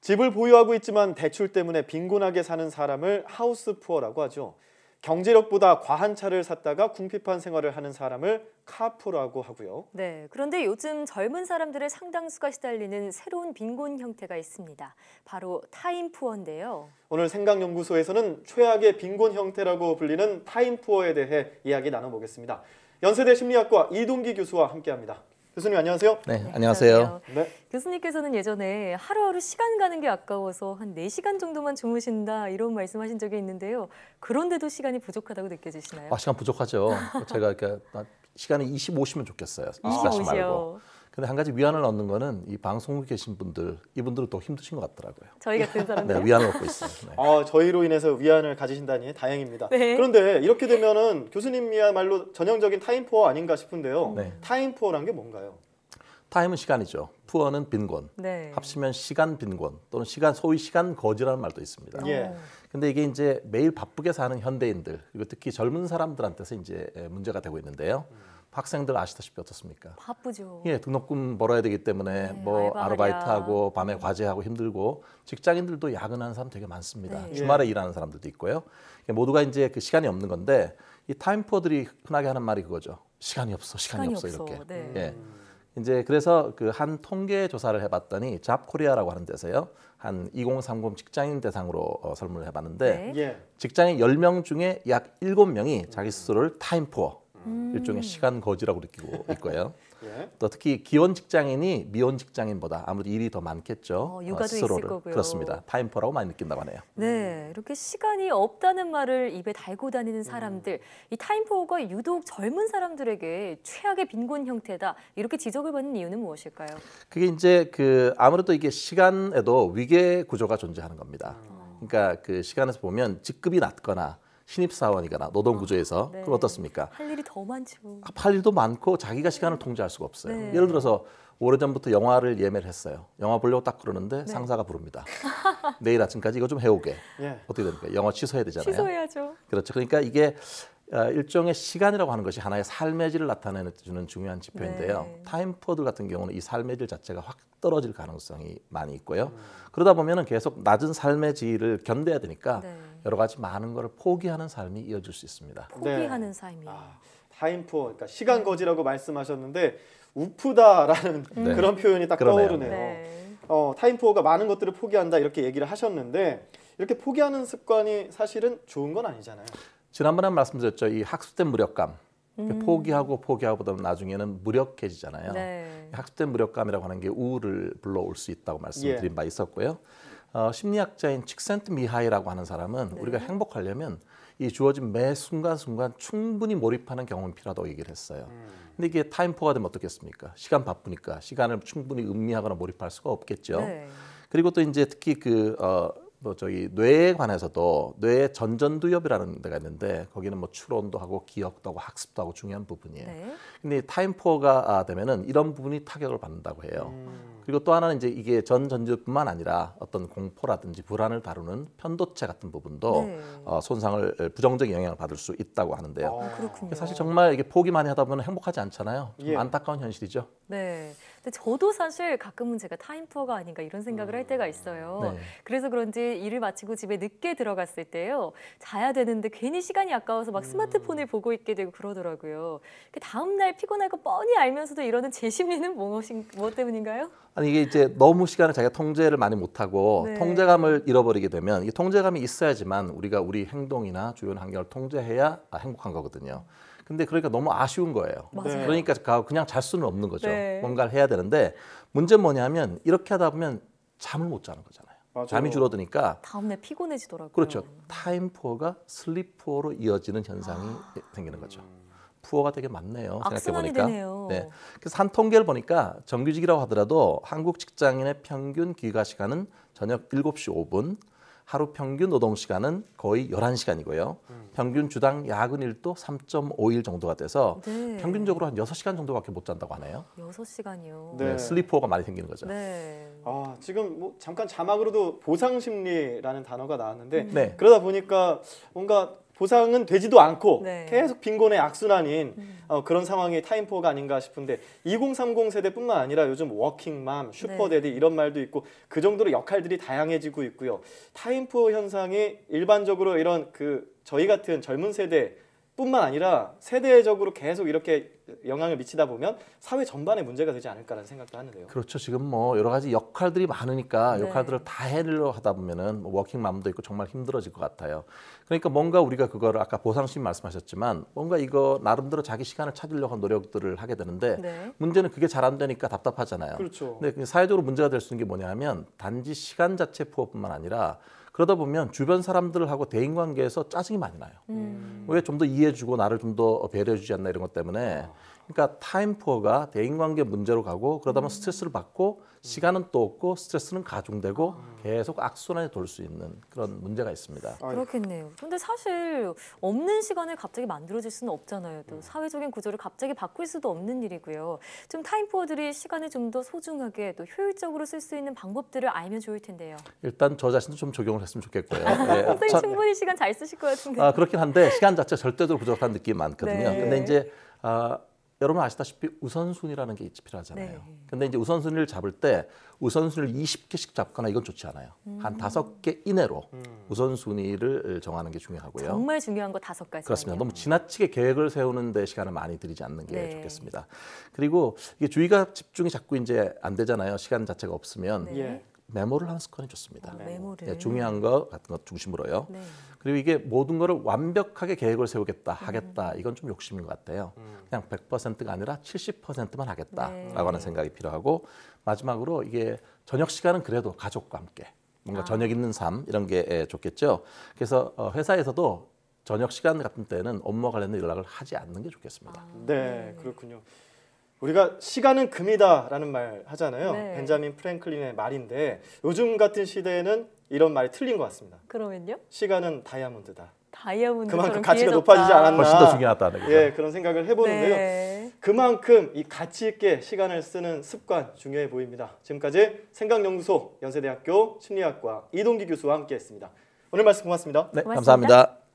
집을 보유하고 있지만 대출 때문에 빈곤하게 사는 사람을 하우스푸어라고 하죠. 경제력보다 과한 차를 샀다가 궁핍한 생활을 하는 사람을 카푸어라고 하고요. 네, 그런데 요즘 젊은 사람들의 상당수가 시달리는 새로운 빈곤 형태가 있습니다. 바로 타임푸어인데요. 오늘 생각연구소에서는 최악의 빈곤 형태라고 불리는 타임푸어에 대해 이야기 나눠보겠습니다. 연세대 심리학과 이동기 교수와 함께합니다. 교수님 안녕하세요. 네, 안녕하세요. 네. 교수님께서는 예전에 하루하루 시간 가는 게 아까워서 한 4시간 정도만 주무신다 이런 말씀하신 적이 있는데요. 그런데도 시간이 부족하다고 느껴지시나요? 시간 부족하죠. 제가 이렇게 시간이 25시면 좋겠어요. 24시 말고. 근데 한 가지 위안을 얻는 거는 이 방송국에 계신 분들, 이분들은 더 힘드신 것 같더라고요. 저희 같은 사람들. 네, 위안을 얻고 있어요. 네. 저희로 인해서 위안을 가지신다니 다행입니다. 네. 그런데 이렇게 되면은 교수님이야말로 전형적인 타임푸어 아닌가 싶은데요. 네. 타임푸어란 게 뭔가요? 타임은 시간이죠. 푸어는 빈곤. 네. 합치면 시간 빈곤 또는 소위 시간 거지라는 말도 있습니다. 예. 근데 이게 이제 매일 바쁘게 사는 현대인들 그리고 특히 젊은 사람들한테서 이제 문제가 되고 있는데요. 학생들 아시다시피 어떻습니까? 바쁘죠. 예, 등록금 벌어야 되기 때문에 네, 뭐 알바하랴. 아르바이트하고 밤에 과제하고 힘들고 직장인들도 야근하는 사람 되게 많습니다. 네. 주말에 일하는 사람들도 있고요. 모두가 이제 그 시간이 없는 건데 이 타임푸어들이 흔하게 하는 말이 그거죠. 시간이 없어, 시간이 없어 이렇게. 네. 예. 이제 그래서 그 한 통계 조사를 해봤더니 잡코리아라고 하는 데서요. 한 2030 직장인 대상으로 설문을 해봤는데 네. 예. 직장인 10명 중에 약 7명이 자기 스스로를 타임푸어, 일종의 시간 거지라고 느끼고 있고요. 예. 또 특히 기혼 직장인이 미혼 직장인보다 아무래도 일이 더 많겠죠. 육아도 스스로를. 있을 거고요. 그렇습니다. 타임포라고 많이 느낀다고 하네요. 네, 이렇게 시간이 없다는 말을 입에 달고 다니는 사람들, 이 타임푸어가 유독 젊은 사람들에게 최악의 빈곤 형태다 이렇게 지적을 받는 이유는 무엇일까요? 그게 이제 아무래도 이게 시간에도 위계 구조가 존재하는 겁니다. 그러니까 그 시간에서 보면 직급이 낮거나 신입사원이거나 노동구조에서 네. 그럼 어떻습니까? 할 일이 더 많죠. 할 일도 많고 자기가 시간을 통제할 수가 없어요. 네. 예를 들어서 오래전부터 영화를 예매를 했어요. 영화 보려고 딱 그러는데 상사가 부릅니다. 내일 아침까지 이거 좀 해오게. 예. 어떻게 됩니까? 영화 취소해야 되잖아요. 취소해야죠. 그렇죠. 그러니까 이게 일종의 시간이라고 하는 것이 하나의 삶의 질을 나타내주는 중요한 지표인데요. 네. 타임푸어들 같은 경우는 이 삶의 질 자체가 확 떨어질 가능성이 많이 있고요. 그러다 보면은 계속 낮은 삶의 질을 견뎌야 되니까 네. 여러 가지 많은 것을 포기하는 삶이 이어질 수 있습니다. 포기하는 삶이요. 타임푸어, 그러니까 시간 거지라고 말씀하셨는데 우프다라는 네. 그런 표현이 딱 그러네요. 떠오르네요. 네. 타임푸어가 많은 것들을 포기한다 이렇게 얘기를 하셨는데 이렇게 포기하는 습관이 사실은 좋은 건 아니잖아요. 지난번에 말씀드렸죠. 이 학습된 무력감. 포기하고 보다 보면 나중에는 무력해지잖아요. 네. 학습된 무력감이라고 하는 게 우울을 불러올 수 있다고 말씀드린 바 있었고요. 심리학자인 칙센트미하이라고 하는 사람은 우리가 행복하려면 이 주어진 매 순간순간 충분히 몰입하는 경험이 필요하다고 얘기를 했어요. 근데 이게 타임포가 되면 어떻겠습니까? 시간 바쁘니까 시간을 충분히 음미하거나 몰입할 수가 없겠죠. 네. 그리고 또 이제 특히 뇌에 관해서도 뇌의 전전두엽이라는 데가 있는데 거기는 뭐 추론도 하고 기억도 하고 학습도 하고 중요한 부분이에요. 네. 근데 타임포가 되면은 이런 부분이 타격을 받는다고 해요. 그리고 또 하나는 이제 이게 전두엽뿐만 아니라 어떤 공포라든지 불안을 다루는 편도체 같은 부분도 네. 손상을 부정적인 영향을 받을 수 있다고 하는데요. 그렇군요. 사실 정말 이게 포기 많이 하다 보면 행복하지 않잖아요. 좀 예. 안타까운 현실이죠. 네. 근데 저도 사실 가끔은 제가 타임푸어가 아닌가 이런 생각을 할 때가 있어요. 네. 그래서 그런지 일을 마치고 집에 늦게 들어갔을 때요. 자야 되는데 괜히 시간이 아까워서 막 스마트폰을 보고 있게 되고 그러더라고요. 다음 날 피곤하고 뻔히 알면서도 이러는 제 심리는 무엇 때문인가요? 아니 이게 이제 너무 시간을 자기가 통제를 많이 못하고 네. 통제감을 잃어버리게 되면 이 통제감이 있어야지만 우리가 우리 행동이나 주변 환경을 통제해야 행복한 거거든요. 근데 그러니까 너무 아쉬운 거예요. 맞아요. 그러니까 그냥 잘 수는 없는 거죠. 네. 뭔가를 해야 되는데 문제는 뭐냐면 이렇게 하다 보면 잠을 못 자는 거잖아요. 맞아요. 잠이 줄어드니까 다음날 피곤해지더라고요. 그렇죠. 타임푸어가 슬립푸어로 이어지는 현상이 생기는 거죠. 푸어가 되게 많네요. 악순환이 생각해보니까. 되네요. 네. 그래서 한 통계를 보니까 정규직이라고 하더라도 한국 직장인의 평균 귀가 시간은 저녁 7시 5분, 하루 평균 노동 시간은 거의 11시간이고요. 평균 주당 야근일도 3.5일 정도가 돼서 네. 평균적으로 한 6시간 정도밖에 못 잔다고 하네요. 6시간이요. 네. 슬리퍼가 많이 생기는 거죠. 네. 지금 뭐 잠깐 자막으로도 보상 심리라는 단어가 나왔는데 네. 그러다 보니까 뭔가 보상은 되지도 않고 네. 계속 빈곤의 악순환인 그런 상황이 타임포어가 아닌가 싶은데 2030 세대뿐만 아니라 요즘 워킹맘, 슈퍼데디 이런 말도 있고 그 정도로 역할들이 다양해지고 있고요. 타임포어 현상이 일반적으로 이런 저희 같은 젊은 세대뿐만 아니라 세대적으로 계속 이렇게 영향을 미치다 보면 사회 전반에 문제가 되지 않을까라는 생각도 하는데요. 그렇죠. 지금 뭐 여러 가지 역할들이 많으니까 네. 역할들을 다 해내려 하다 보면은 뭐 워킹맘도 있고 정말 힘들어질 것 같아요. 그러니까 뭔가 우리가 그거를 아까 보상심 말씀하셨지만 뭔가 이거 나름대로 자기 시간을 찾으려고 하는 노력들을 하게 되는데 네. 문제는 그게 잘 안 되니까 답답하잖아요. 그렇죠. 근데 사회적으로 문제가 될 수 있는 게 뭐냐면 단지 시간 자체 푸어뿐만 아니라 그러다 보면 주변 사람들하고 대인관계에서 짜증이 많이 나요. 왜 좀 더 이해해주고 나를 좀 더 배려해주지 않나 이런 것 때문에 그러니까 타임푸어가 대인관계 문제로 가고 그러다 보면 스트레스를 받고 시간은 또 없고 스트레스는 가중되고 계속 악순환에 돌 수 있는 그런 문제가 있습니다. 그렇겠네요. 근데 사실 없는 시간을 갑자기 만들어질 수는 없잖아요. 또 사회적인 구조를 갑자기 바꿀 수도 없는 일이고요. 좀 타임푸어들이 시간을 좀 더 소중하게 또 효율적으로 쓸 수 있는 방법들을 알면 좋을 텐데요. 일단 저 자신도 좀 적용을 했으면 좋겠고요. 선생님 충분히 시간 잘 쓰실 것 같은데. 그렇긴 한데 시간 자체 절대적으로 부족한 느낌이 많거든요. 네. 근데 이제 여러분 아시다시피 우선순위라는 게 필요하잖아요. 네. 근데 이제 우선순위를 잡을 때 우선순위를 20개씩 잡거나 이건 좋지 않아요. 한 5개 이내로 우선순위를 정하는 게 중요하고요. 정말 중요한 거 5가지. 그렇습니다. 너무 지나치게 계획을 세우는 데 시간을 많이 들이지 않는 게 네. 좋겠습니다. 그리고 이게 주의가 집중이 자꾸 이제 안 되잖아요. 시간 자체가 없으면 네. 예. 메모를 하는 습관이 좋습니다. 메모를. 예, 중요한 거 같은 것 중심으로요. 네. 그리고 이게 모든 거를 완벽하게 계획을 세우겠다, 하겠다. 이건 좀 욕심인 것 같아요. 그냥 100%가 아니라 70%만 하겠다라고 네. 하는 생각이 필요하고 마지막으로 이게 저녁 시간은 그래도 가족과 함께 뭔가 저녁 있는 삶 이런 게 좋겠죠. 그래서 회사에서도 저녁 시간 같은 때는 업무와 관련된 연락을 하지 않는 게 좋겠습니다. 네, 그렇군요. 우리가 시간은 금이다라는 말 하잖아요. 네. 벤자민 프랭클린의 말인데 요즘 같은 시대에는 이런 말이 틀린 것 같습니다. 그러면요? 시간은 다이아몬드다. 다이아몬드처럼 그만큼 가치가 귀해졌다. 높아지지 않았나. 훨씬 더 중요하다는 거죠. 예, 그런 생각을 해보는데요. 네. 그만큼 이 가치 있게 시간을 쓰는 습관 중요해 보입니다. 지금까지 생각연구소 연세대학교 심리학과 이동기 교수와 함께했습니다. 오늘 말씀 고맙습니다. 네, 고맙습니다. 감사합니다.